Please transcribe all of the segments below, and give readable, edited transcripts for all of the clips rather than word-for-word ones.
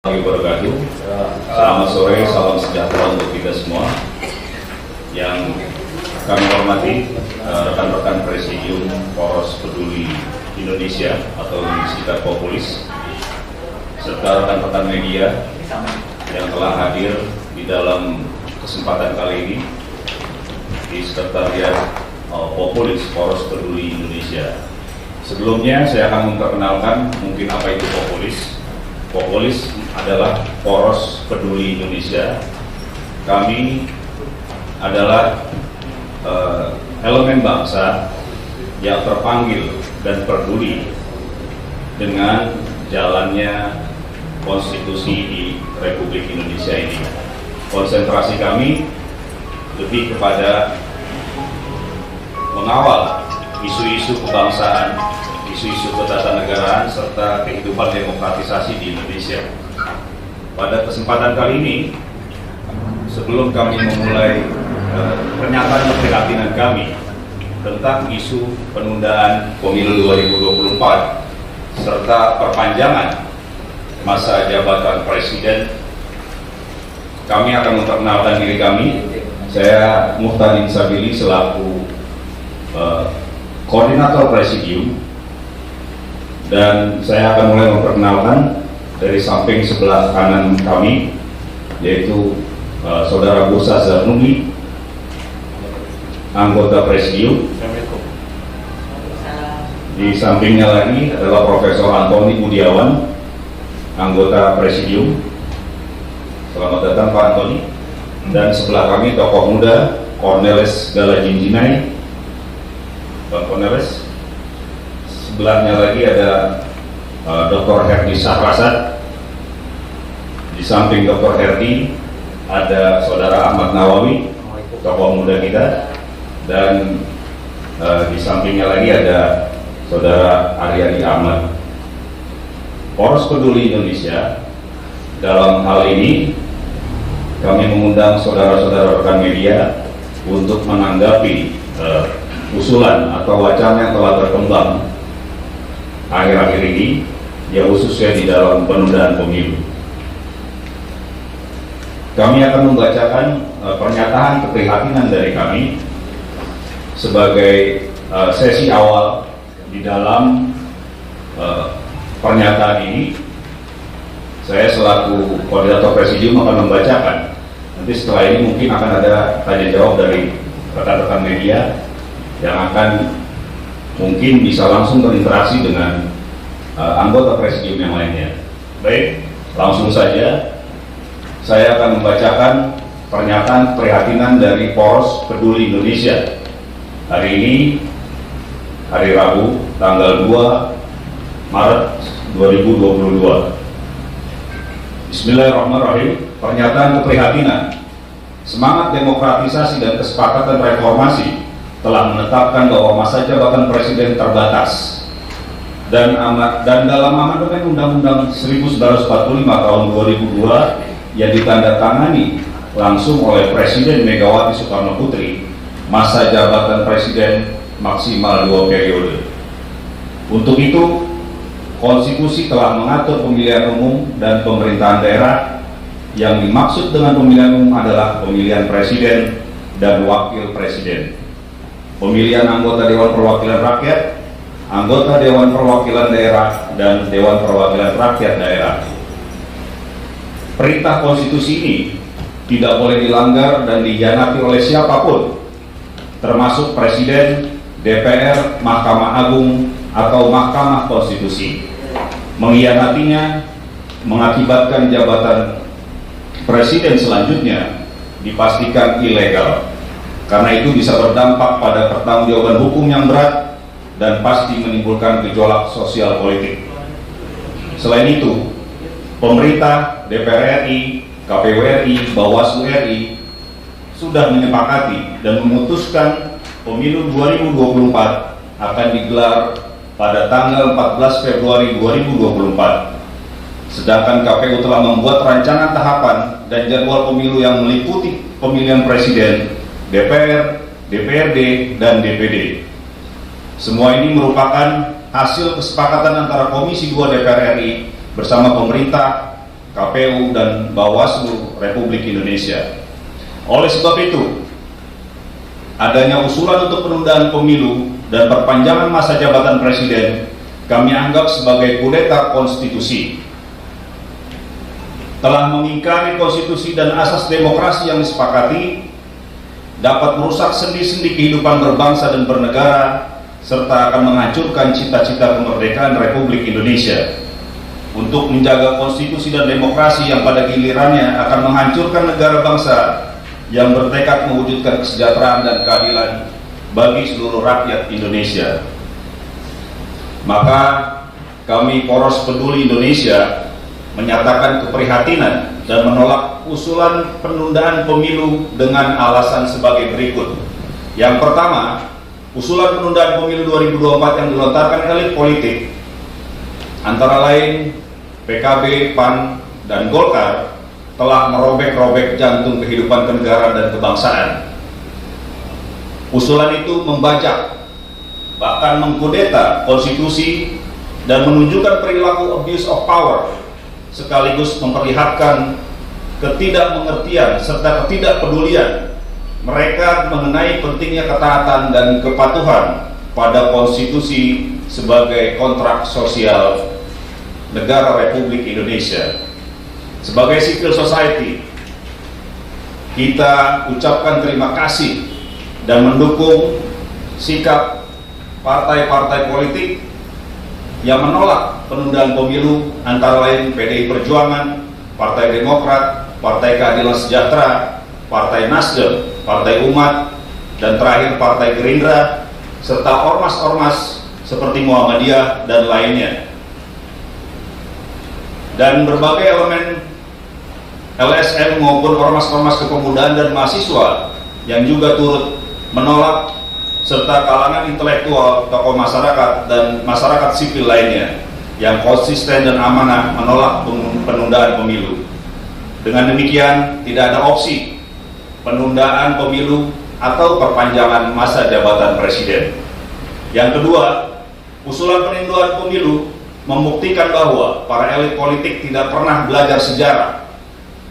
Wabarakatuh. Selamat sore, salam sejahtera untuk kita semua. Yang kami hormati rekan-rekan Presidium Poros Peduli Indonesia atau disingkat Populis, serta rekan-rekan media yang telah hadir di dalam kesempatan kali ini di Sekretariat Populis Poros Peduli Indonesia. Sebelumnya saya akan memperkenalkan mungkin apa itu Populis. Populis adalah Poros Peduli Indonesia. Kami adalah elemen bangsa yang terpanggil dan peduli dengan jalannya konstitusi di Republik Indonesia ini. Konsentrasi kami lebih kepada mengawal isu-isu kebangsaan, isu-isu ketatanegaraan serta kehidupan demokratisasi di Indonesia. Pada kesempatan kali ini, sebelum kami memulai pernyataan keprihatinan kami tentang isu penundaan pemilu 2024 serta perpanjangan masa jabatan presiden, kami akan memperkenalkan diri kami. Saya Muhtadin Sabili selaku koordinator Presidium, dan saya akan mulai memperkenalkan dari samping sebelah kanan kami, yaitu Saudara Bursa Zarnubi, anggota Presidium. Di sampingnya lagi adalah Profesor Antoni Budiawan, anggota Presidium. Selamat datang Pak Antoni. Dan sebelah kami tokoh muda Cornelis Galajinjinai. Bang Cornelis. Sebelahnya lagi ada Dr. Herdi Sahrasat. Di samping Dr. Herdi ada Saudara Ahmad Nawawi, tokoh muda kita, dan di sampingnya lagi ada Saudara Aryadi Ahmad. Poros Peduli Indonesia dalam hal ini kami mengundang saudara-saudara rekan media untuk menanggapi usulan atau wacana yang telah berkembang akhir-akhir ini, ya khususnya di dalam penundaan pemilu. Kami akan membacakan pernyataan keprihatinan dari kami sebagai sesi awal di dalam pernyataan ini. Saya selaku koordinator Presidium akan membacakan. Nanti setelah ini mungkin akan ada tanya jawab dari rekan-rekan media yang akan mungkin bisa langsung berinteraksi dengan anggota Presidium yang lainnya. Baik, langsung saja saya akan membacakan pernyataan keprihatinan dari Poros Peduli Indonesia. Hari ini, hari Rabu, tanggal 2 Maret 2022. Bismillahirrahmanirrahim. Pernyataan keprihatinan. Semangat demokratisasi dan kesepakatan reformasi telah menetapkan bahwa masa jabatan presiden terbatas, dan dalam amandemen Undang-Undang 1945 tahun 2002 yang ditandatangani langsung oleh Presiden Megawati Soekarno Putri, masa jabatan presiden maksimal 2 periode. Untuk itu, konstitusi telah mengatur pemilihan umum dan pemerintahan daerah. Yang dimaksud dengan pemilihan umum adalah pemilihan presiden dan wakil presiden, pemilihan anggota Dewan Perwakilan Rakyat, anggota Dewan Perwakilan Daerah, dan Dewan Perwakilan Rakyat Daerah. Perintah konstitusi ini tidak boleh dilanggar dan dihianati oleh siapapun, termasuk Presiden, DPR, Mahkamah Agung, atau Mahkamah Konstitusi. Mengkhianatinya mengakibatkan jabatan presiden selanjutnya dipastikan ilegal, karena itu bisa berdampak pada pertanggungjawaban hukum yang berat dan pasti menimbulkan gejolak sosial politik. Selain itu, pemerintah, DPR RI, KPU RI, Bawaslu RI sudah menyepakati dan memutuskan pemilu 2024 akan digelar pada tanggal 14 Februari 2024. Sedangkan KPU telah membuat rancangan tahapan dan jadwal pemilu yang meliputi pemilihan presiden, DPR, DPRD, dan DPD. Semua ini merupakan hasil kesepakatan antara Komisi 2 DPR RI bersama pemerintah, KPU, dan Bawaslu Republik Indonesia. Oleh sebab itu, adanya usulan untuk penundaan pemilu dan perpanjangan masa jabatan presiden kami anggap sebagai kudeta konstitusi, telah mengingkari konstitusi dan asas demokrasi yang disepakati, dapat merusak sendi-sendi kehidupan berbangsa dan bernegara, serta akan menghancurkan cita-cita kemerdekaan Republik Indonesia. Untuk menjaga konstitusi dan demokrasi yang pada gilirannya akan menghancurkan negara bangsa yang bertekad mewujudkan kesejahteraan dan keadilan bagi seluruh rakyat Indonesia. Maka kami Poros Peduli Indonesia menyatakan keprihatinan dan menolak usulan penundaan pemilu dengan alasan sebagai berikut. Yang pertama, usulan penundaan pemilu 2024 yang dilontarkan elit politik antara lain PKB, PAN, dan Golkar telah merobek-robek jantung kehidupan kenegaraan dan kebangsaan. Usulan itu membajak, bahkan mengkudeta konstitusi dan menunjukkan perilaku abuse of power, sekaligus memperlihatkan ketidakmengertian serta ketidakpedulian mereka mengenai pentingnya ketaatan dan kepatuhan pada konstitusi sebagai kontrak sosial negara Republik Indonesia. Sebagai civil society, kita ucapkan terima kasih dan mendukung sikap partai-partai politik yang menolak penundaan pemilu antara lain PDI Perjuangan, Partai Demokrat, Partai Keadilan Sejahtera, Partai Nasdem, Partai Umat, dan terakhir Partai Gerindra, serta ormas-ormas seperti Muhammadiyah dan lainnya. Dan berbagai elemen LSM maupun ormas-ormas kepemudaan dan mahasiswa yang juga turut menolak, serta kalangan intelektual, tokoh masyarakat, dan masyarakat sipil lainnya yang konsisten dan amanah menolak penundaan pemilu. Dengan demikian, tidak ada opsi penundaan pemilu atau perpanjangan masa jabatan presiden. Yang kedua, usulan penundaan pemilu membuktikan bahwa para elit politik tidak pernah belajar sejarah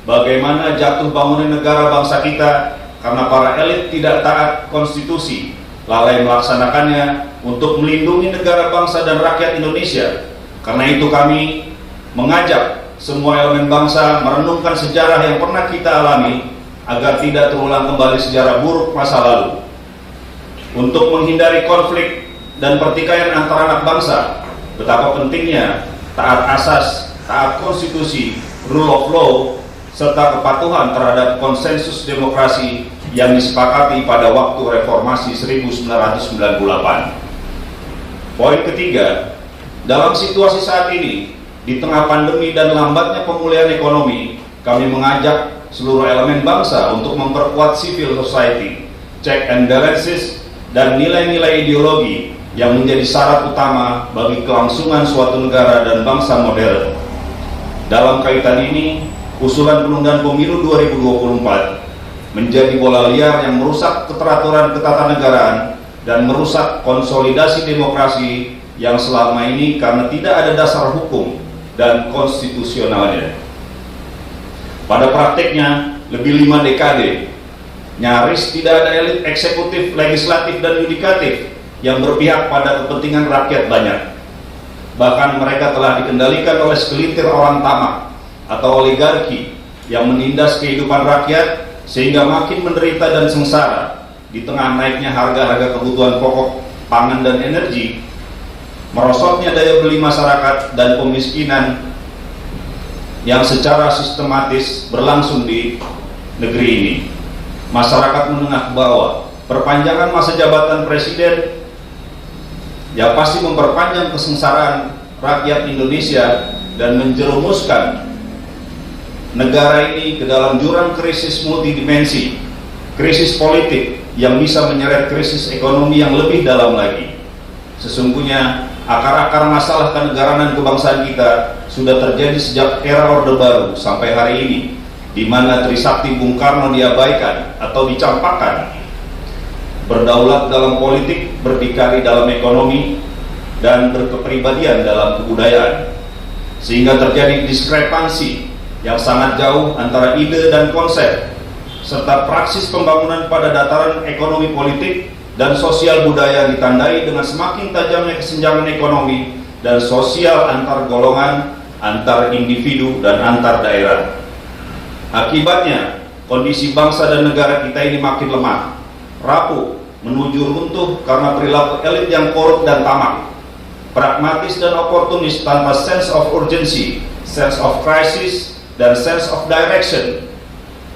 bagaimana jatuh bangunan negara bangsa kita karena para elit tidak taat konstitusi, lalai melaksanakannya untuk melindungi negara bangsa dan rakyat Indonesia. Karena itu kami mengajak semua elemen bangsa merenungkan sejarah yang pernah kita alami agar tidak terulang kembali sejarah buruk masa lalu. Untuk menghindari konflik dan pertikaian antara anak bangsa, betapa pentingnya taat asas, taat konstitusi, rule of law, serta kepatuhan terhadap konsensus demokrasi yang disepakati pada waktu reformasi 1998. Poin ketiga, dalam situasi saat ini, di tengah pandemi dan lambatnya pemulihan ekonomi, kami mengajak seluruh elemen bangsa untuk memperkuat civil society, check and balances, dan nilai-nilai ideologi yang menjadi syarat utama bagi kelangsungan suatu negara dan bangsa modern. Dalam kaitan ini, usulan penundaan pemilu 2024 menjadi bola liar yang merusak keteraturan ketatanegaraan dan merusak konsolidasi demokrasi yang selama ini karena tidak ada dasar hukum dan konstitusionalnya. Pada praktiknya, lebih 5 dekade, nyaris tidak ada elit eksekutif, legislatif, dan yudikatif yang berpihak pada kepentingan rakyat banyak. Bahkan mereka telah dikendalikan oleh segelintir orang tamak atau oligarki yang menindas kehidupan rakyat sehingga makin menderita dan sengsara di tengah naiknya harga-harga kebutuhan pokok, pangan, dan energi, merosotnya daya beli masyarakat, dan pemiskinan yang secara sistematis berlangsung di negeri ini. Masyarakat menengah ke bawah, perpanjangan masa jabatan presiden ya pasti memperpanjang kesengsaraan rakyat Indonesia dan menjerumuskan negara ini ke dalam jurang krisis multidimensi, krisis politik yang bisa menyeret krisis ekonomi yang lebih dalam lagi. Sesungguhnya akar-akar masalah kenegaraan dan kebangsaan kita sudah terjadi sejak era Orde Baru sampai hari ini, di mana Trisakti Bung Karno diabaikan atau dicampakkan. Berdaulat dalam politik, berdikari dalam ekonomi, dan berkepribadian dalam kebudayaan, sehingga terjadi diskrepansi yang sangat jauh antara ide dan konsep, serta praksis pembangunan pada dataran ekonomi politik dan sosial budaya ditandai dengan semakin tajamnya kesenjangan ekonomi dan sosial antar golongan, antar individu, dan antar daerah. Akibatnya, kondisi bangsa dan negara kita ini makin lemah, rapuh, menuju runtuh karena perilaku elit yang korup dan tamak, pragmatis dan oportunis tanpa sense of urgency, sense of crisis, dan sense of direction,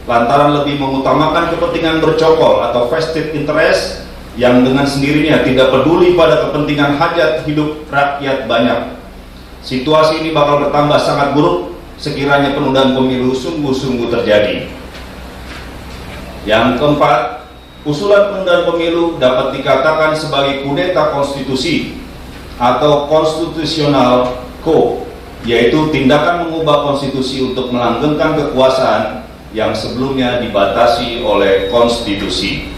lantaran lebih mengutamakan kepentingan bercokol atau vested interest yang dengan sendirinya tidak peduli pada kepentingan hajat hidup rakyat banyak. Situasi ini bakal bertambah sangat buruk sekiranya penundaan pemilu sungguh-sungguh terjadi. Yang keempat, usulan penundaan pemilu dapat dikatakan sebagai kudeta konstitusi atau constitutional coup, yaitu tindakan mengubah konstitusi untuk melanggengkan kekuasaan yang sebelumnya dibatasi oleh konstitusi.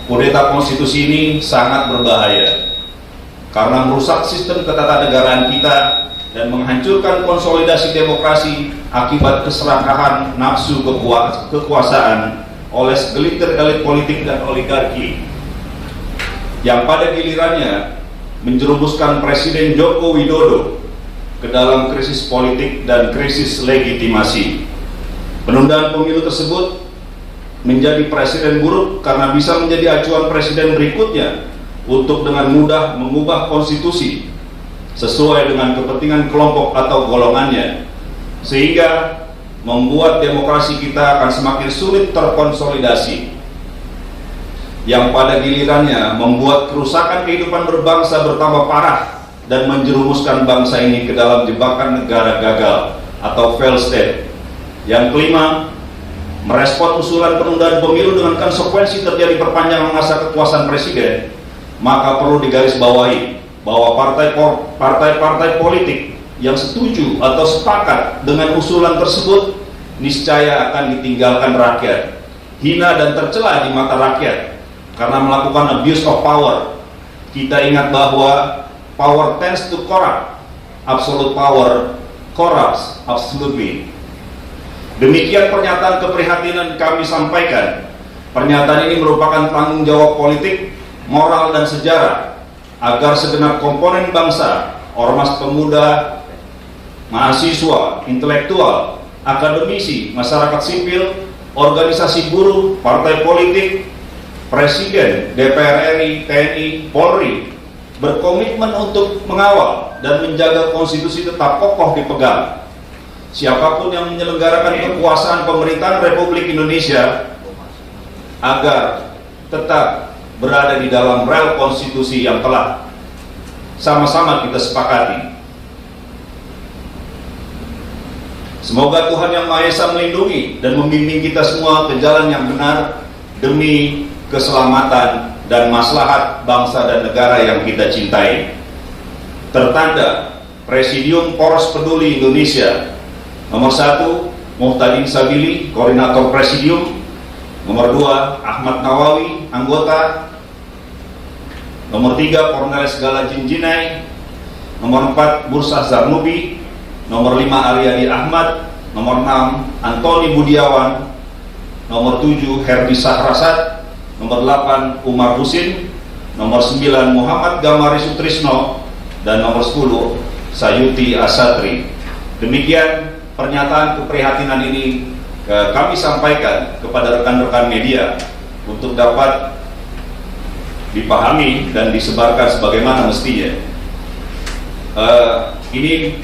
Kudeta konstitusi ini sangat berbahaya karena merusak sistem ketatanegaraan kita dan menghancurkan konsolidasi demokrasi akibat keserakahan nafsu kekuasaan oleh segelintir elit politik dan oligarki yang pada gilirannya menjerumuskan Presiden Joko Widodo ke dalam krisis politik dan krisis legitimasi. Penundaan pemilu tersebut menjadi presiden buruk karena bisa menjadi acuan presiden berikutnya untuk dengan mudah mengubah konstitusi sesuai dengan kepentingan kelompok atau golongannya, sehingga membuat demokrasi kita akan semakin sulit terkonsolidasi, yang pada gilirannya membuat kerusakan kehidupan berbangsa bertambah parah dan menjerumuskan bangsa ini ke dalam jebakan negara gagal atau failed state. Yang kelima, merespon usulan penundaan pemilu dengan konsekuensi terjadi perpanjangan masa kekuasaan presiden, maka perlu digarisbawahi bahwa partai-partai politik yang setuju atau sepakat dengan usulan tersebut niscaya akan ditinggalkan rakyat, hina dan tercela di mata rakyat karena melakukan abuse of power. Kita ingat bahwa power tends to corrupt, absolute power corrupts absolutely. Demikian pernyataan keprihatinan kami sampaikan. Pernyataan ini merupakan tanggung jawab politik, moral, dan sejarah agar segenap komponen bangsa, ormas pemuda, mahasiswa, intelektual, akademisi, masyarakat sipil, organisasi buruh, partai politik, presiden, DPR RI, TNI, Polri berkomitmen untuk mengawal dan menjaga konstitusi tetap kokoh dipegang. Siapapun yang menyelenggarakan kekuasaan pemerintahan Republik Indonesia agar tetap berada di dalam rel konstitusi yang telah sama-sama kita sepakati. Semoga Tuhan Yang Maha Esa melindungi dan membimbing kita semua ke jalan yang benar demi keselamatan dan maslahat bangsa dan negara yang kita cintai. Tertanda Presidium Poros Peduli Indonesia. Nomor 1, Muhtadin Sabili, Koordinator Presidium. Nomor 2, Ahmad Nawawi, anggota. Nomor 3, Cornelis Gala Jinjinai. Nomor 4, Bursah Zarnubi. Nomor 5, Aryadi Ahmad. Nomor 6, Antoni Budiawan. Nomor 7, Herdi Sahrasat. Nomor 8, Umar Husin. Nomor 9, Muhammad Gamari Sutrisno. Dan nomor 10, Sayuti Asatri. Demikian pernyataan keprihatinan ini kami sampaikan kepada rekan-rekan media untuk dapat dipahami dan disebarkan sebagaimana mestinya. Ini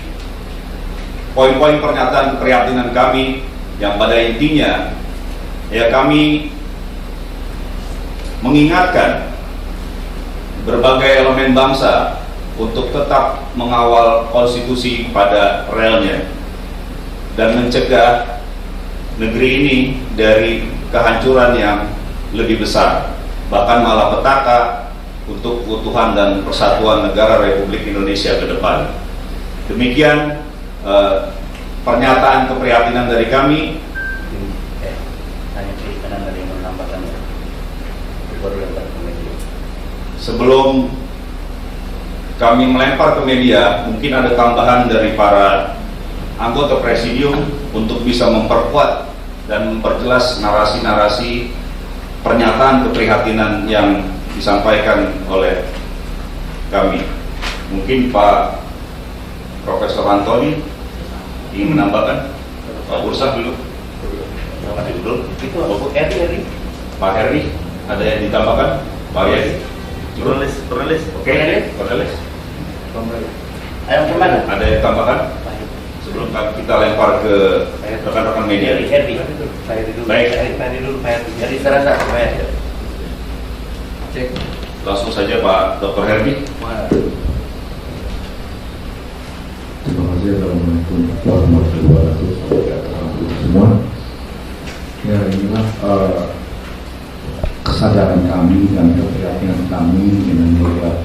poin-poin pernyataan keprihatinan kami yang pada intinya ya kami mengingatkan berbagai elemen bangsa untuk tetap mengawal konstitusi pada relnya dan mencegah negeri ini dari kehancuran yang lebih besar, bahkan malapetaka untuk keutuhan dan persatuan negara Republik Indonesia ke depan. Demikian pernyataan keprihatinan dari kami. Sebelum kami melempar ke media, mungkin ada tambahan dari para anggota presidium untuk bisa memperkuat dan memperjelas narasi-narasi pernyataan keprihatinan yang disampaikan oleh kami. Mungkin Pak Profesor Antoni ingin menambahkan. Pak Bursa dulu. Itu Heri. Pak Heri, ada yang ditambahkan? Pak Heri. Penulis. Oke, Cornelis. Ayo kemana? Ada yang tambahkan? Sebelum kita lempar ke rekan-rekan media. Heri. Baik. Heri serasa. Cek. Langsung saja Pak Dr. Herdi. Terima kasih. Assalamualaikum warahmatullahi wabarakatuh semua. Ya, inilah kesadaran kami dan keprihatinan kami dengan melihat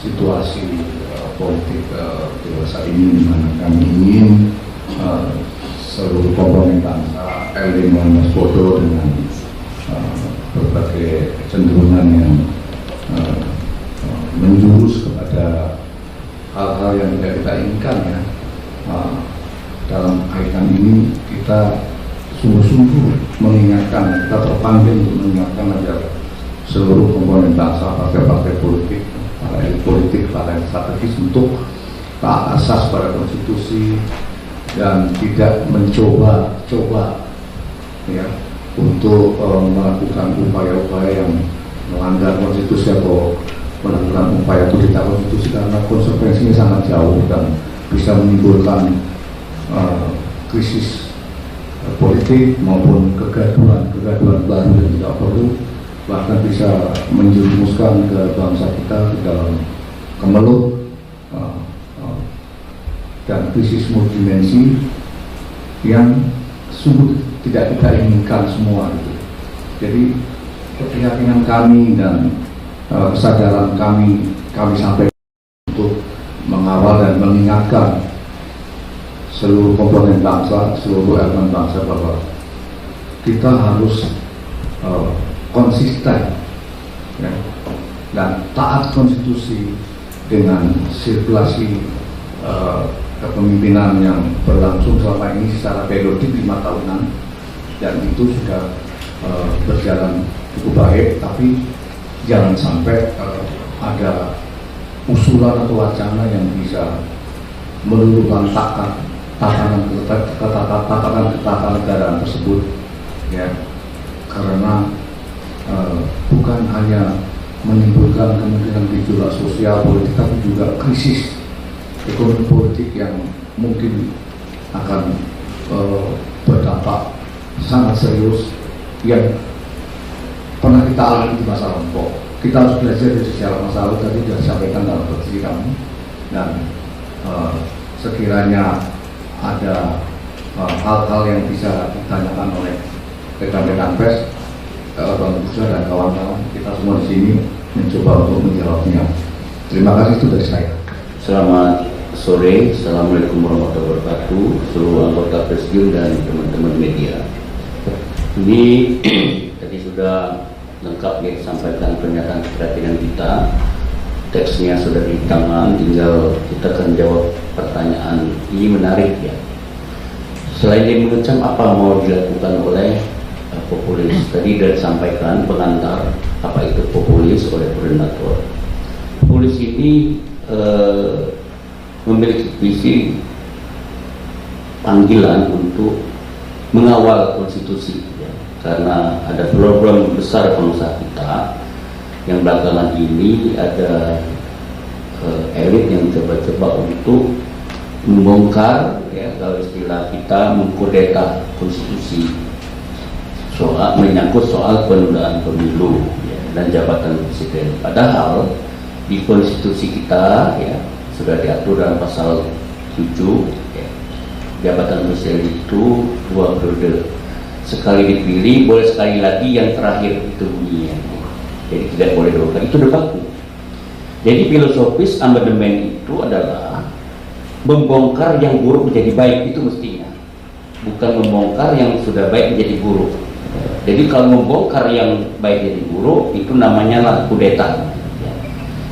situasi politik dewasa ini, di mana kami ingin seluruh komponen bangsa, elit Mas Bodo dengan berbagai kecenderungan yang menjurus kepada hal-hal yang tidak kita inginkan, ya. Dalam kaitan ini kita sungguh-sungguh mengingatkan, kita terpanggil untuk mengingatkan agar seluruh komponen bangsa, partai-partai politik, para elit politik, para strategis untuk taat asas pada konstitusi dan tidak mencoba-coba, ya, untuk melakukan upaya-upaya yang melanggar konstitusi atau melakukan upaya kudeta konstitusi, karena konsekuensinya sangat jauh dan bisa menimbulkan krisis politik maupun kegaduhan baru yang tidak perlu, bahkan bisa menjerumuskan ke bangsa kita ke dalam kemelut dan krisis multidimensi yang sungguh tidak kita inginkan semua itu. Jadi keprihatinan kami dan kesadaran kami sampaikan untuk mengawal dan mengingatkan seluruh komponen bangsa, seluruh elemen bangsa bahwa kita harus konsisten, ya, dan taat konstitusi dengan sirkulasi kepemimpinan yang berlangsung selama ini secara periodik 5 tahunan, dan itu sudah berjalan cukup baik, tapi jangan sampai ada usulan atau wacana yang bisa meluluhkan tatanan ketatanegaraan tersebut, ya, karena bukan hanya menimbulkan kemungkinan gejolak sosial politik, tapi juga krisis ekonomi politik yang mungkin akan berdampak sangat serius yang pernah kita alami di masa lampau. Kita harus belajar dari sejarah masa lalu, tadi sudah disampaikan dalam diskusi kami, dan sekiranya ada hal-hal yang bisa ditanyakan oleh rekan-rekan pers, Bang Bursa dan kawan-kawan, kita semua di sini mencoba untuk menjawabnya. Terima kasih, itu dari saya. Selamat sore, Assalamualaikum warahmatullahi wabarakatuh, seluruh anggota presidium dan teman-teman media. Ini tadi sudah lengkap ya disampaikan pernyataan keprihatinan kita, teksnya sudah di tangan, tinggal kita akan jawab pertanyaan. Ini menarik ya. Selain dia mengecam, apa mau dilakukan oleh populis? Tadi sudah disampaikan pengantar apa itu populis oleh koordinator. Populis ini memiliki visi panggilan untuk mengawal konstitusi, ya. Karena ada program besar bangsa kita yang belakangan ini ada elit yang coba-coba untuk membongkar, ya, kalau istilah kita mengkudeta konstitusi, soal menyangkut soal penundaan pemilu, ya, dan jabatan presiden. Padahal di konstitusi kita, ya, sudah diatur dalam pasal 7, ya, jabatan presiden itu 2 periode, sekali dipilih boleh sekali lagi, yang terakhir itu bunyinya, jadi tidak boleh 2 kali. Itu debatku. Jadi filosofis amandemen itu adalah membongkar yang buruk menjadi baik, itu mestinya, bukan membongkar yang sudah baik menjadi buruk. Jadi kalau membongkar yang baik jadi buruk, itu namanya lah kudeta.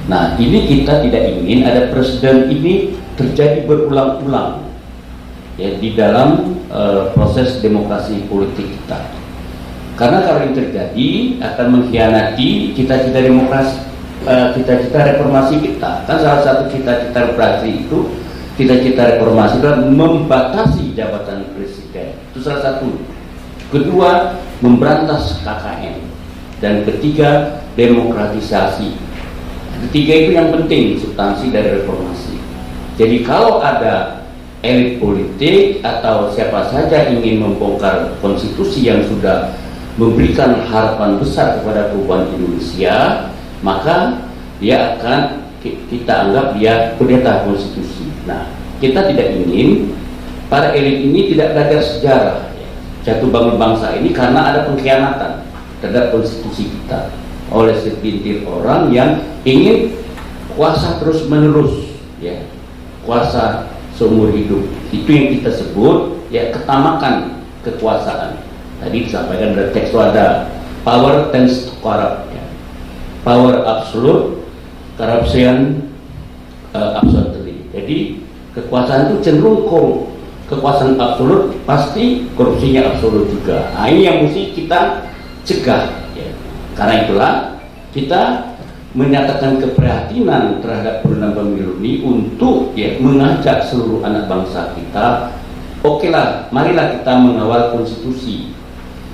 Nah, ini kita tidak ingin ada presiden ini terjadi berulang-ulang. ya di dalam proses demokrasi politik kita. Karena kalau ini terjadi akan mengkhianati cita-cita demokrasi, cita-cita reformasi kita. Kan salah satu cita-cita reformasi itu, cita-cita reformasi adalah membatasi jabatan presiden. Itu salah satu. Kedua, memberantas KKN. Dan ketiga, demokratisasi. Ketiga itu yang penting substansi dari reformasi. Jadi kalau ada elit politik atau siapa saja ingin membongkar konstitusi yang sudah memberikan harapan besar kepada perubahan Indonesia, maka dia akan kita anggap dia kudeta konstitusi. Nah, kita tidak ingin para elit ini tidak belajar sejarah jatuh bangun bangsa ini karena ada pengkhianatan terhadap konstitusi kita oleh segelintir orang yang ingin kuasa terus menerus, ya, kuasa seumur hidup. Itu yang kita sebut ya ketamakan kekuasaan. Tadi disampaikan dari teks itu ada power tends to corrupt, ya. Power absolute, corruption absolutely. Jadi kekuasaan itu cenderung korup. Kekuasaan absolut pasti korupsinya absolut juga. Nah, ini yang mesti kita cegah, ya. Karena itulah kita menyatakan keprihatinan terhadap penundaan pemilu ini untuk ya mengajak seluruh anak bangsa kita, oke lah, marilah kita mengawal konstitusi,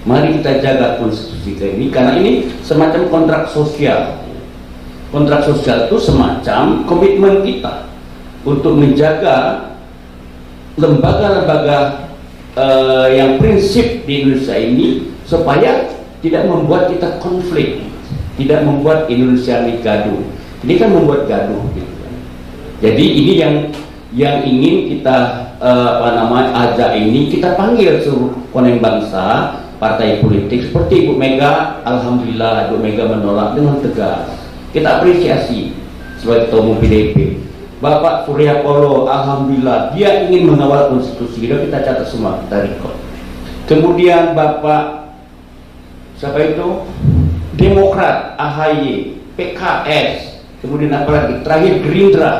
mari kita jaga konstitusi kita ini, karena ini semacam kontrak sosial. Kontrak sosial itu semacam komitmen kita untuk menjaga lembaga-lembaga yang prinsip di Indonesia ini supaya tidak membuat kita konflik, tidak membuat Indonesia ini gaduh. Ini kan membuat gaduh, gitu kan. Jadi ini yang ingin kita ajak ini, kita panggil seluruh komponen bangsa, partai politik seperti Ibu Mega. Alhamdulillah Ibu Mega menolak dengan tegas. Kita apresiasi sebagai ketua umum PDIP. Bapak Surya Paloh, alhamdulillah dia ingin mengawal konstitusi. Kita catat semua, kita record. Kemudian Bapak siapa itu? Demokrat, AHY, PKS, kemudian apa lagi? Terakhir Gerindra,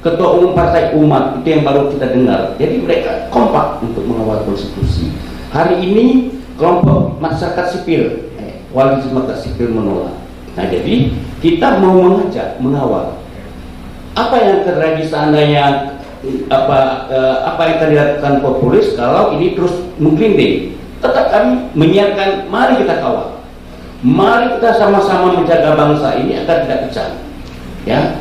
Ketua Umum Partai Umat, itu yang baru kita dengar. Jadi mereka kompak untuk mengawal konstitusi. Hari ini kelompok masyarakat sipil, koalisi masyarakat sipil menolak. Nah, jadi kita mau mengajak, mengawal. Apa yang terjadi seandainya apa yang akan dilakukan populis kalau ini terus menggelinding? Tetap kami menyiapkan, mari kita kawal. Mari kita sama-sama menjaga bangsa ini agar tidak pecah, ya.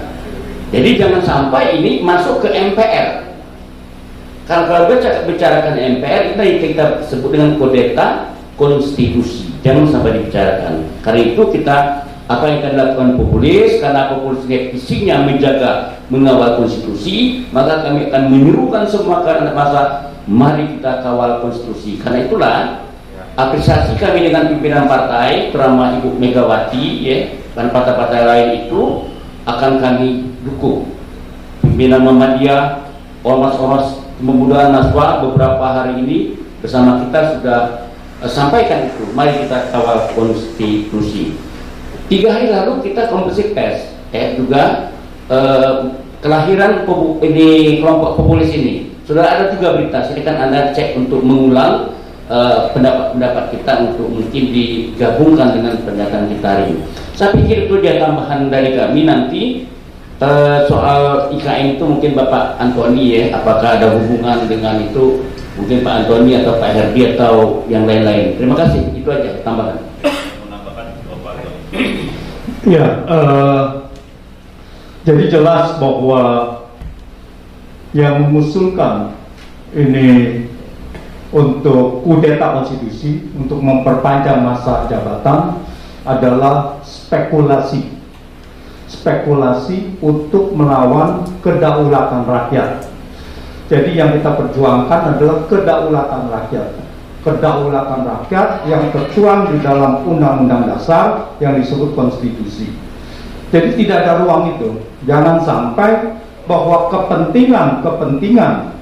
Jadi jangan sampai ini masuk ke MPR. Kalau kita bicarakan MPR, kita sebut dengan kudeta konstitusi. Jangan sampai dibicarakan. Karena itu kita apa yang akan dilakukan populis, karena populis visinya menjaga mengawal konstitusi, maka kami akan menyerukan semua karena masa mari kita kawal konstitusi. Karena itulah apresiasi kami dengan pimpinan partai, terutama Ibu Megawati, ya, dan partai-partai lain itu akan kami dukung. Pimpinan Muhammadiyah, ormas-ormas pemuda Naswa beberapa hari ini bersama kita sudah sampaikan itu. Mari kita kawal konstitusi. 3 hari lalu kita konferensi pers, juga kelahiran ini kelompok populis ini. Sudah ada juga berita, silakan Anda cek untuk mengulang pendapat-pendapat kita untuk mungkin digabungkan dengan pernyataan kita hari ini. Saya pikir itu dia tambahan dari kami. Nanti soal IKN itu mungkin Bapak Antoni, ya, apakah ada hubungan dengan itu, mungkin Pak Antoni atau Pak Herdi atau yang lain-lain. Terima kasih, itu aja tambahan. Ya, jadi jelas bahwa yang mengusulkan ini untuk kudeta konstitusi untuk memperpanjang masa jabatan adalah spekulasi untuk melawan kedaulatan rakyat. Jadi yang kita perjuangkan adalah kedaulatan rakyat yang tertuang di dalam Undang-Undang Dasar yang disebut konstitusi. Jadi tidak ada ruang itu. Jangan sampai bahwa kepentingan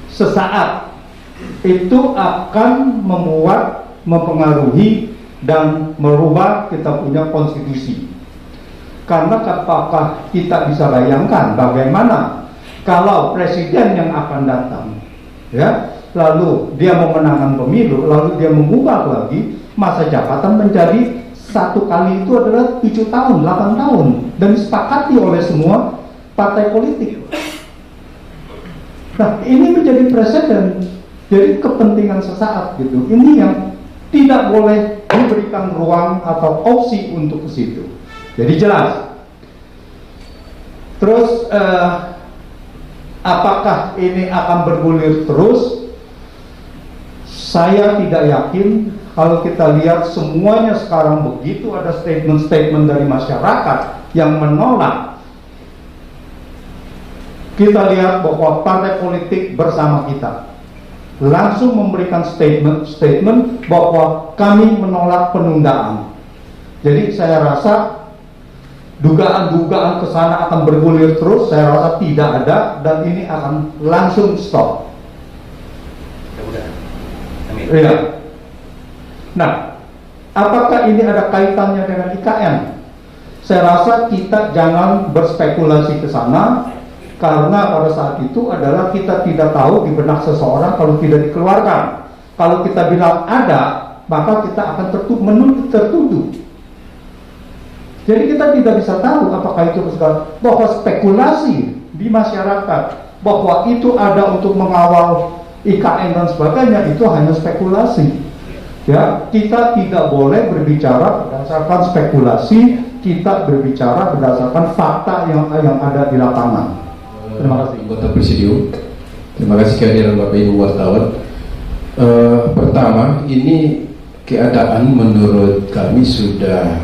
sesaat itu akan mempengaruhi dan merubah kita punya konstitusi. Karena apakah kita bisa bayangkan bagaimana kalau presiden yang akan datang, ya, lalu dia memenangkan pemilu, lalu dia mengubah lagi masa jabatan menjadi satu kali itu adalah 7 tahun, 8 tahun, dan disepakati oleh semua partai politik. Nah, ini menjadi presiden, jadi kepentingan sesaat gitu. Ini yang tidak boleh diberikan ruang atau opsi untuk ke situ. Jadi jelas. Terus apakah ini akan bergulir terus? Saya tidak yakin. Kalau kita lihat semuanya sekarang begitu ada statement-statement dari masyarakat yang menolak. Kita lihat bahwa partai politik bersama kita langsung memberikan statement bahwa kami menolak penundaan. Jadi saya rasa dugaan-dugaan ke sana akan bergulir terus, saya rasa tidak ada, dan ini akan langsung stop. Iya. Nah, apakah ini ada kaitannya dengan IKN? Saya rasa kita jangan berspekulasi ke sana, karena pada saat itu adalah kita tidak tahu di benak seseorang kalau tidak dikeluarkan. Kalau kita bilang ada, maka kita akan tertuduh. Jadi kita tidak bisa tahu apakah itu bahwa spekulasi di masyarakat bahwa itu ada untuk mengawal IKN dan sebagainya, itu hanya spekulasi. Ya, kita tidak boleh berbicara berdasarkan spekulasi, kita berbicara berdasarkan fakta yang ada di lapangan. Terima kasih. Anggota Presidium, terima kasih kehadiran Bapak Ibu wartawan. Pertama, ini keadaan menurut kami sudah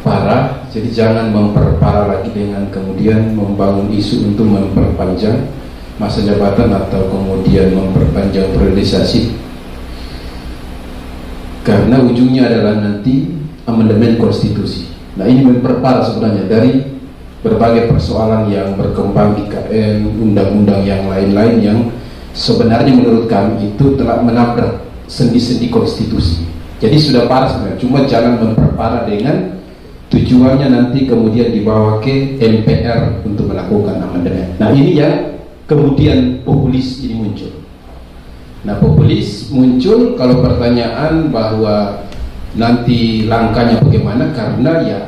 parah, jadi jangan memperparah lagi dengan kemudian membangun isu untuk memperpanjang masa jabatan atau kemudian memperpanjang priorisasi, karena ujungnya adalah nanti amandemen konstitusi. Nah, ini memperparah sebenarnya dari berbagai persoalan yang berkembang IKN, undang-undang yang lain-lain yang sebenarnya menurut kami itu telah menabrak sendi-sendi konstitusi. Jadi sudah parah sebenarnya, cuma jangan memperparah dengan tujuannya nanti kemudian dibawa ke MPR untuk melakukan amandemen. Nah, ini yang kemudian populis ini muncul. Nah, populis muncul kalau pertanyaan bahwa nanti langkahnya bagaimana, karena ya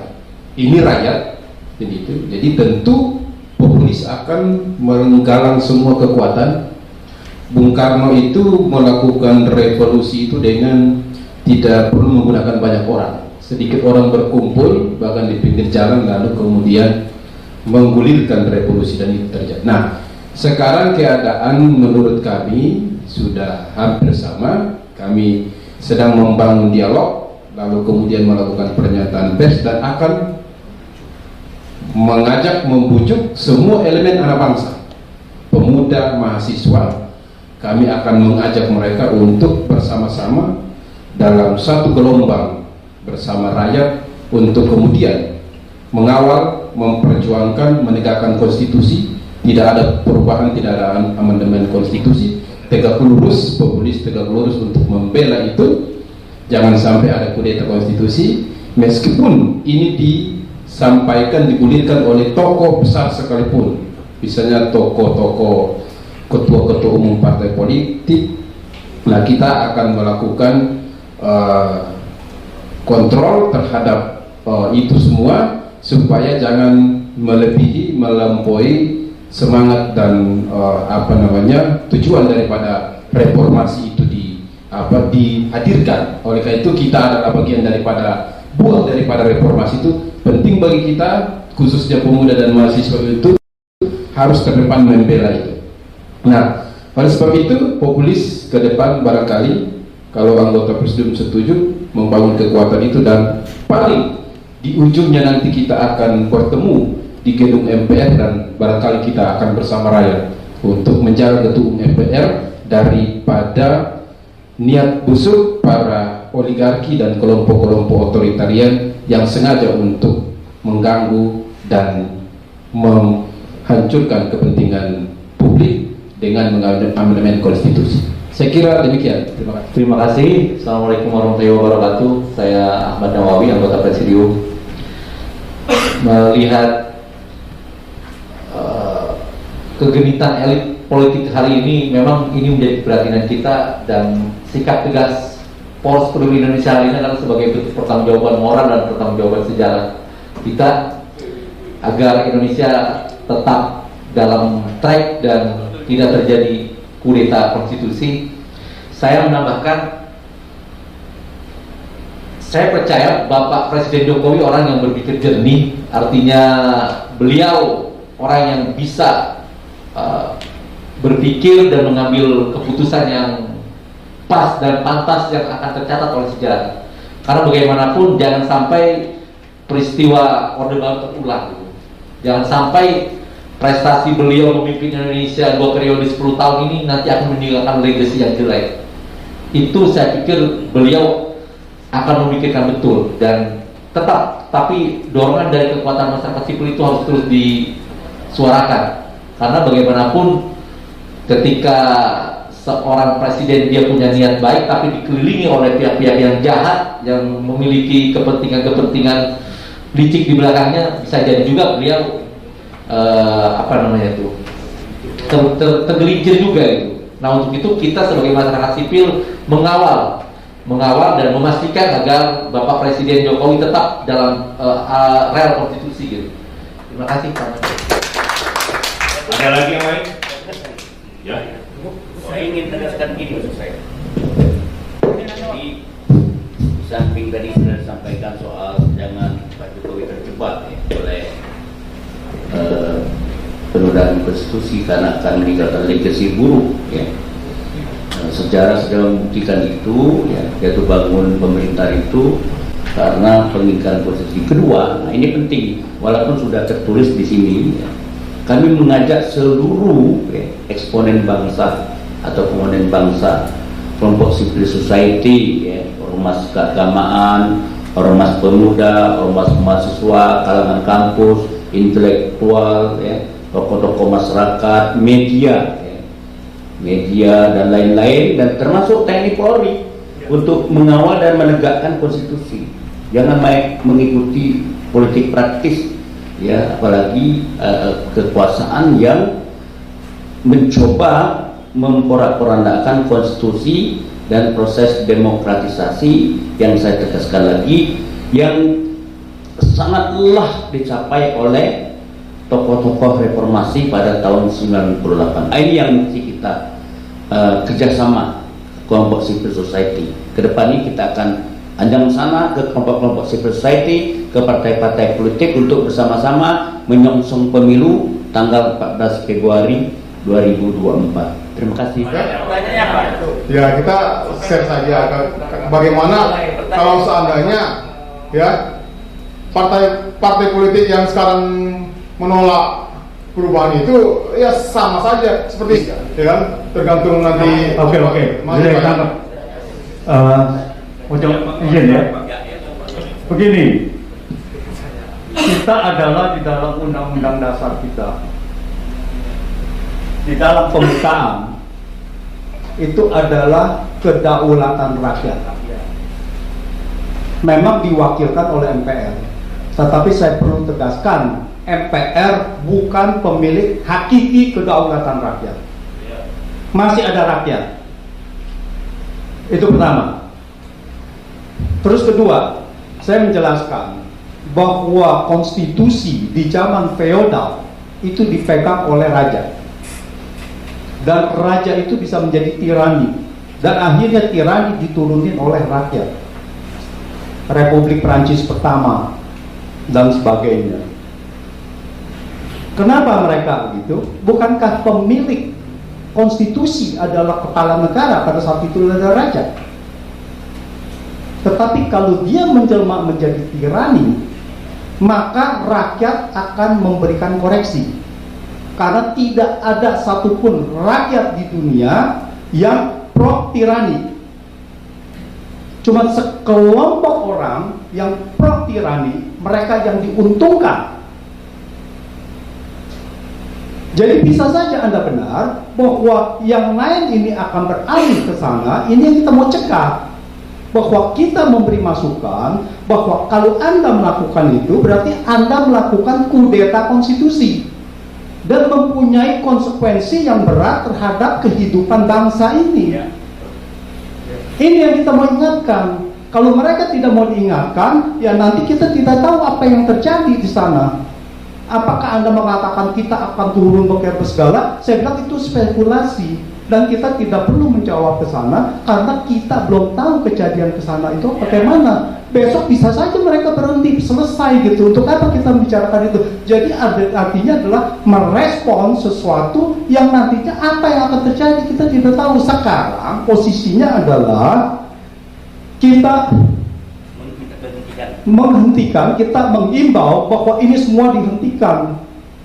ini rakyat. Jadi tentu populis akan menggalang semua kekuatan. Bung Karno itu melakukan revolusi itu dengan tidak perlu menggunakan banyak orang, sedikit orang berkumpul bahkan di pinggir jalan, lalu kemudian menggulirkan revolusi, dan itu terjadi. Nah, sekarang keadaan menurut kami sudah hampir sama. Kami sedang membangun dialog, lalu kemudian melakukan pernyataan pers, dan akan mengajak, membujuk semua elemen anak bangsa, pemuda, mahasiswa. Kami akan mengajak mereka untuk bersama-sama dalam satu gelombang bersama rakyat untuk kemudian mengawal, memperjuangkan, menegakkan konstitusi. Tidak ada perubahan, tidak ada amandemen konstitusi. Tegak lurus, populis tegak lurus untuk membela itu. Jangan sampai ada kudeta konstitusi, meskipun ini disampaikan, digulirkan oleh tokoh besar sekalipun, misalnya tokoh-tokoh, ketua-ketua umum partai politik. Nah, kita akan melakukan kontrol terhadap itu semua, supaya jangan melebihi, melampaui semangat dan tujuan daripada reformasi itu dihadirkan. Oleh karena itu kita adalah bagian daripada buah daripada reformasi itu. Penting bagi kita, khususnya pemuda dan mahasiswa, itu harus ke depan membela itu. Nah, oleh sebab itu populis ke depan barangkali, kalau anggota Presidium setuju, membangun kekuatan itu, dan paling di ujungnya nanti kita akan bertemu di gedung MPR, dan barangkali kita akan bersama rakyat untuk menjaga gedung MPR daripada niat busuk para oligarki dan kelompok-kelompok otoritarian yang sengaja untuk mengganggu dan menghancurkan kepentingan publik dengan mengamandemen konstitusi. Saya kira demikian. Terima kasih. Terima kasih. Assalamualaikum warahmatullahi wabarakatuh. Saya Ahmad Nawawi, anggota Presidium. Melihat kegenitan elit politik hari ini memang ini menjadi perhatian kita, dan sikap tegas Polres Republik Indonesia hari ini adalah sebagai bentuk pertanggungjawaban moral dan pertanggungjawaban sejarah kita agar Indonesia tetap dalam track dan tidak terjadi kudeta konstitusi. Saya menambahkan, saya percaya Bapak Presiden Jokowi orang yang berpikir jernih, artinya beliau orang yang bisa berpikir dan mengambil keputusan yang pas dan pantas yang akan tercatat oleh sejarah. Karena bagaimanapun jangan sampai peristiwa Orde Baru terulang. Jangan sampai prestasi beliau memimpin Indonesia 2 periode 10 tahun ini nanti akan meninggalkan legacy yang jelek. Itu saya pikir beliau akan memikirkan betul, dan tetap, tapi dorongan dari kekuatan masyarakat sipil itu harus terus disuarakan. Karena bagaimanapun ketika seorang presiden dia punya niat baik tapi dikelilingi oleh pihak-pihak yang jahat yang memiliki kepentingan-kepentingan licik di belakangnya, bisa jadi juga beliau tergelincir juga gitu. Nah, untuk itu kita sebagai masyarakat sipil mengawal dan memastikan agar Bapak Presiden Jokowi tetap dalam rel konstitusi gitu. Terima kasih Pak. Ada lagi yang lain? Ya. Saya ingin tegaskan gini maksud saya. Jadi di samping tadi sudah disampaikan soal jangan Pak Jokowi terjebak ya, oleh penodaan konstitusi karena akan meninggalkan legacy buruk ya. Sejarah sudah membuktikan itu ya, yaitu bangun pemerintah itu karena pengingkaran konstitusi. Kedua, nah ini penting, walaupun sudah tertulis di sini ya, kami mengajak seluruh ya, eksponen bangsa atau komponen bangsa, kelompok civil society ya, ormas keagamaan, ormas pemuda, ormas mahasiswa, kalangan kampus, intelektual ya, tokoh-tokoh masyarakat, media dan lain-lain, dan termasuk TNI Polri untuk mengawal dan menegakkan konstitusi. Jangan mengikuti politik praktis ya, apalagi kekuasaan yang mencoba memporak-porandakan konstitusi dan proses demokratisasi yang saya tegaskan lagi yang sangatlah dicapai oleh tokoh-tokoh reformasi pada tahun 98. Ini yang mesti kita kerjasama kelompok civil society. Kedepan ini kita akan ajang sana ke kelompok-kelompok civil society, ke partai-partai politik untuk bersama-sama menyongsong pemilu tanggal 14 Februari 2024. Terima kasih. Pertanyaannya apa? Ya, kita share saja bagaimana kalau seandainya ya partai politik yang sekarang menolak perubahan itu ya sama saja seperti ya kan, tergantung nanti. Oke. Jadi tangkap. Izin ya. Begini, kita adalah di dalam undang-undang dasar kita, di dalam pembukaan itu adalah kedaulatan rakyat. Memang diwakilkan oleh MPR, tetapi saya perlu tegaskan, MPR bukan pemilik hakiki kedaulatan rakyat. Masih ada rakyat. Itu pertama. Terus kedua, saya menjelaskan bahwa konstitusi di zaman feodal itu dipegang oleh raja. Dan raja itu bisa menjadi tirani, dan akhirnya tirani diturunin oleh rakyat. Republik Prancis pertama dan sebagainya. Kenapa mereka begitu? Bukankah pemilik konstitusi adalah kepala negara pada saat itu adalah raja? Tetapi kalau dia menjelma menjadi tirani, maka rakyat akan memberikan koreksi. Karena tidak ada satupun rakyat di dunia yang pro tirani. Cuma sekelompok orang yang pro tirani, mereka yang diuntungkan. Jadi bisa saja Anda benar bahwa yang lain ini akan beralih ke sana. Ini yang kita mau cegah, bahwa kita memberi masukan bahwa kalau Anda melakukan itu berarti Anda melakukan kudeta konstitusi. dan mempunyai konsekuensi yang berat terhadap kehidupan bangsa ini. Ini yang kita mau ingatkan. Kalau mereka tidak mau diingatkan, ya nanti kita tidak tahu apa yang terjadi di sana. Apakah Anda mengatakan kita akan turun bekerja segala? Saya bilang itu spekulasi, dan kita tidak perlu menjawab ke sana karena kita belum tahu kejadian ke sana itu bagaimana. Besok bisa saja mereka berhenti, selesai gitu. Untuk apa kita membicarakan itu? Jadi artinya adalah merespon sesuatu yang nantinya apa yang akan terjadi kita tidak tahu. Sekarang posisinya adalah kita menghentikan, kita mengimbau bahwa ini semua dihentikan.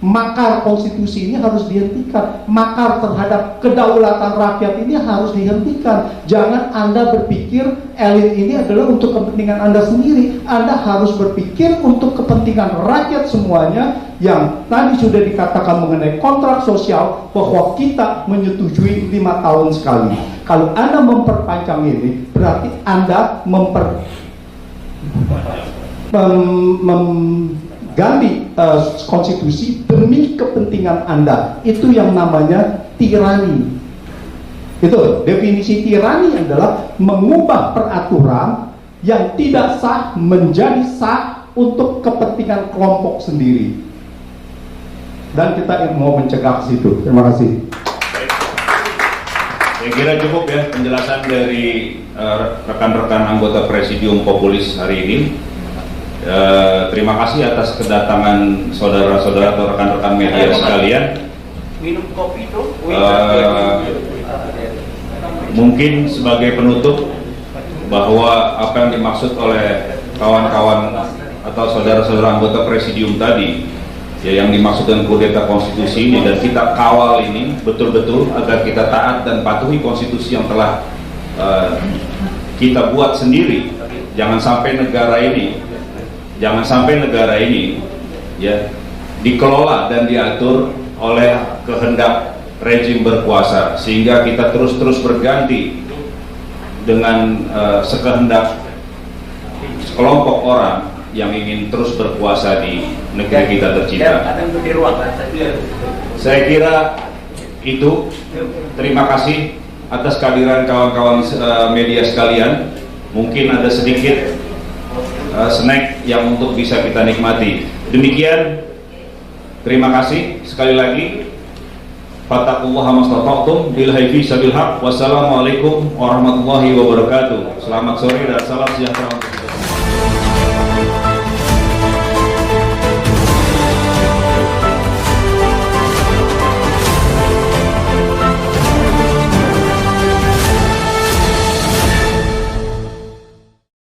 Makar konstitusi ini harus dihentikan. Makar terhadap kedaulatan rakyat ini harus dihentikan. Jangan Anda berpikir elit ini adalah untuk kepentingan Anda sendiri. Anda harus berpikir untuk kepentingan rakyat semuanya, yang tadi sudah dikatakan mengenai kontrak sosial bahwa kita menyetujui 5 tahun sekali. Kalau Anda memperpanjang ini, berarti Anda mengganti konstitusi demi kepentingan Anda. Itu yang namanya tirani. Itu definisi tirani adalah mengubah peraturan yang tidak sah menjadi sah untuk kepentingan kelompok sendiri. Dan kita mau mencegah ke situ. Terima kasih. Saya kira cukup ya penjelasan dari rekan-rekan anggota Presidium Populis hari ini. Terima kasih atas kedatangan saudara-saudara atau rekan-rekan media sekalian. Minum kopi itu. Mungkin sebagai penutup bahwa apa yang dimaksud oleh kawan-kawan atau saudara-saudara anggota Presidium tadi, ya, yang dimaksud dengan kudeta konstitusi ini, dan kita kawal ini betul-betul agar kita taat dan patuhi konstitusi yang telah kita buat sendiri. Jangan sampai negara ini ya dikelola dan diatur oleh kehendak rejim berkuasa, sehingga kita terus berganti dengan sekehendak sekelompok orang yang ingin terus berkuasa di negeri kita tercinta. Saya kira itu. Terima kasih atas kehadiran kawan-kawan media sekalian. Mungkin ada sedikit snack yang untuk bisa kita nikmati. Demikian, terima kasih sekali lagi. Fattaqullaha mastata'tum, billahi fi sabil haq. Wassalamualaikum warahmatullahi wabarakatuh. Selamat sore dan salam sejahtera untuk